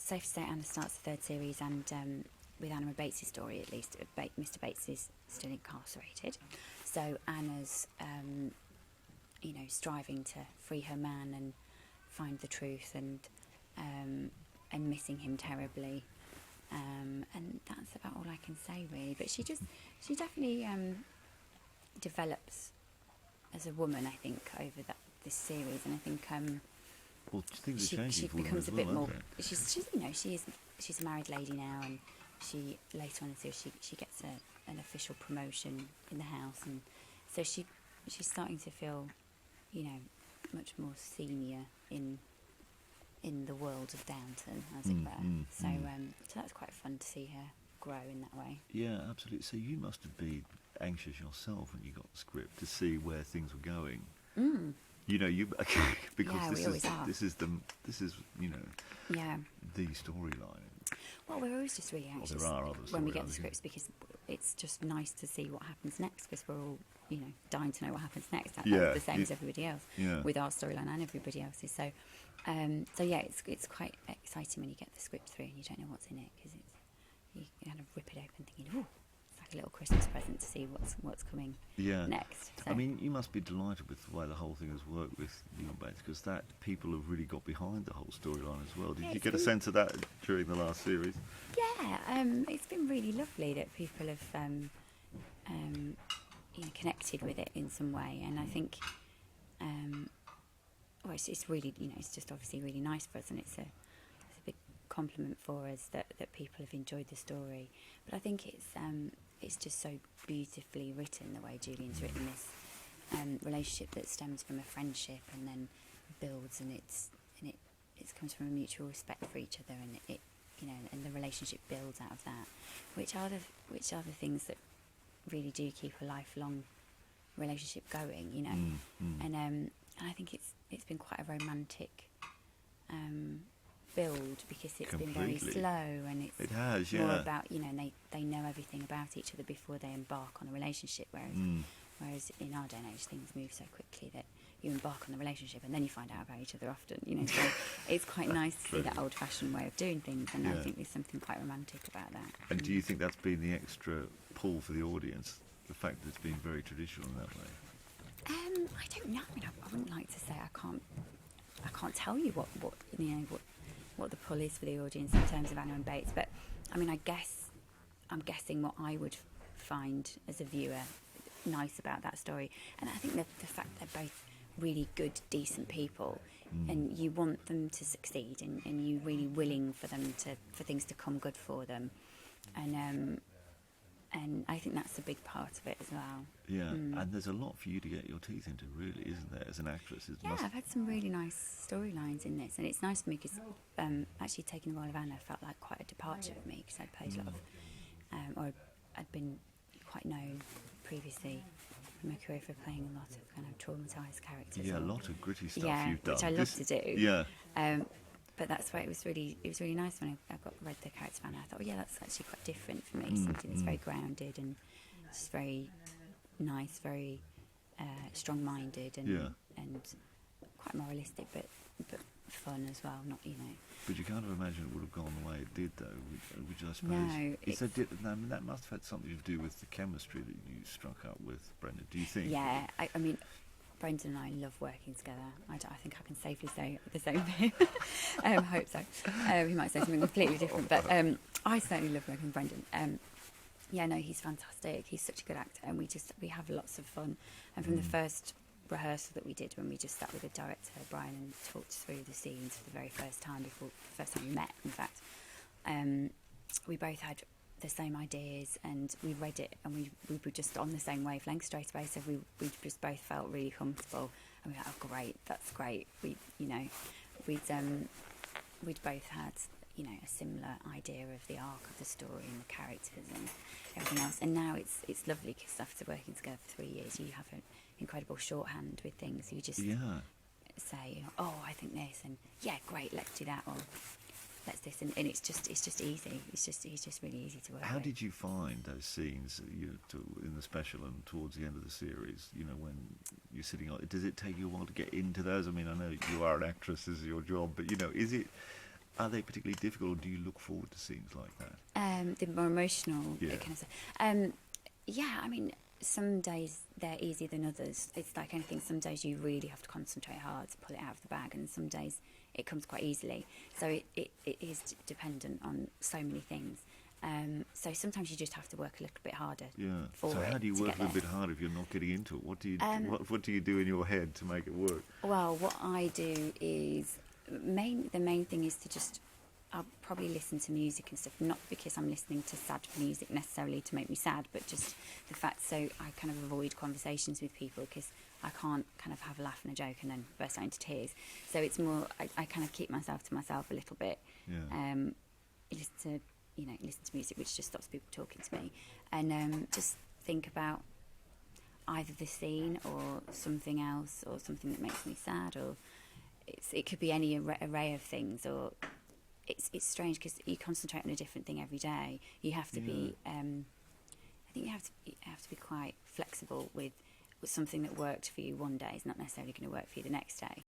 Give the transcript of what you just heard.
safe to say Anna starts the third series, and with Anna and Bates' story, at least, Mr. Bates is still incarcerated. So Anna's, striving to free her man and find the truth, and missing him terribly. And that's about all I can say, really. But she definitely develops as a woman, I think, over this series, and I think she becomes a bit more. She's a married lady now, and she later on in the series she gets an official promotion in the house, and so she's starting to feel, much more senior in the world of Downton, as it were. So that's quite fun to see her grow in that way. Yeah, absolutely. So you must have been anxious yourself when you got the script to see where things were going. Because this is the storyline. Well, we're always just really anxious when we get the scripts, because it's just nice to see what happens next, because we're all dying to know what happens next. That's the same as everybody else with our storyline and everybody else's. So it's quite exciting when you get the script through and you don't know what's in it, because you kind of rip it open thinking, oh, it's like a little Christmas present to see what's coming next. So. I mean, you must be delighted with the way the whole thing has worked with you and Bates, because that people have really got behind the whole storyline as well. Did you get a sense of that during the last series? Yeah, it's been really lovely that people have connected with it in some way, and I think it's really, it's just obviously really nice for us, and it's a big compliment for us that people have enjoyed the story. But I think it's just so beautifully written, the way Julian's written this relationship that stems from a friendship and then builds, and it comes from a mutual respect for each other, and it and the relationship builds out of that, which are the things that really do keep a lifelong relationship going, and I think it's been quite a romantic build, because it's been very slow, and it has more about they know everything about each other before they embark on a relationship, whereas in our day and age things move so quickly that you embark on the relationship and then you find out about each other often, so it's quite nice to see that old-fashioned way of doing things, and I think there's something quite romantic about that. And do you think that's been the extra pull for the audience, the fact that it's been very traditional in that way? I don't know. I wouldn't like to say. I can't tell you what the pull is for the audience in terms of Anna and Bates, but I mean, I'm guessing what I would find as a viewer nice about that story, and I think the fact they're both really good, decent people, and you want them to succeed, and you're really willing for things to come good for them, and I think that's a big part of it as well. Yeah, and there's a lot for you to get your teeth into, really, isn't there, as an actress? I've had some really nice storylines in this, and it's nice for me because actually taking the role of Anna felt like quite a departure for me, because I'd played a lot of, or I'd been quite known previously in my career for playing a lot of kind of traumatised characters. Yeah, a lot of gritty stuff you've done. Which I love to do. Yeah. But that's why it was really nice when I read the character of Anna. I thought, that's actually quite different for me. Something that's very grounded and just very nice, very strong-minded, and quite moralistic, but fun as well. Not But you can't imagine it would have gone the way it did, though. Which I suppose. No, I mean, that must have had something to do with the chemistry that you struck up with Brendan. Do you think? Yeah, I mean, Brendan and I love working together. I think I can safely say the same thing. I hope so. He might say something completely different, but I certainly love working with Brendan. He's fantastic. He's such a good actor, and we have lots of fun. And from the first rehearsal that we did, when we just sat with the director Brian and talked through the scenes for the very first time we met, in fact, we both had the same ideas, and we read it, and we were just on the same wavelength straight away. So we just both felt really comfortable, and we were like, oh great, that's great. We'd both had a similar idea of the arc of the story and the characters and everything else. And now it's lovely, because after working together for 3 years, you have an incredible shorthand with things. You just say, oh, I think this, and great, let's do that, or let's this, and it's just easy. He's just really easy to work with. How did you find those scenes in the special and towards the end of the series? When you're sitting on, does it take you a while to get into those? I mean, I know you are an actress, this is your job, but is it are they particularly difficult, or do you look forward to scenes like that? The more emotional Yeah. kind of stuff. Yeah, I mean, some days they're easier than others. It's like anything. Some days you really have to concentrate hard to pull it out of the bag, and some days it comes quite easily. So it is dependent on so many things. So sometimes you just have to work a little bit harder. Yeah. For So how it do you to work get a little there. bit harder if you're not getting into it? What do you what do you do in your head to make it work? Well, what I do is the main thing is to just, I'll probably listen to music and stuff, not because I'm listening to sad music necessarily to make me sad, but just the fact, so I kind of avoid conversations with people because I can't kind of have a laugh and a joke and then burst out into tears. So it's more, I kind of keep myself to myself a little bit. Yeah. Listen to music which just stops people talking to me, and just think about either the scene or something else, or something that makes me sad, or it could be any array of things. Or it's strange because you concentrate on a different thing every day. You have to be I think you have to be quite flexible with something that worked for you one day is not necessarily going to work for you the next day.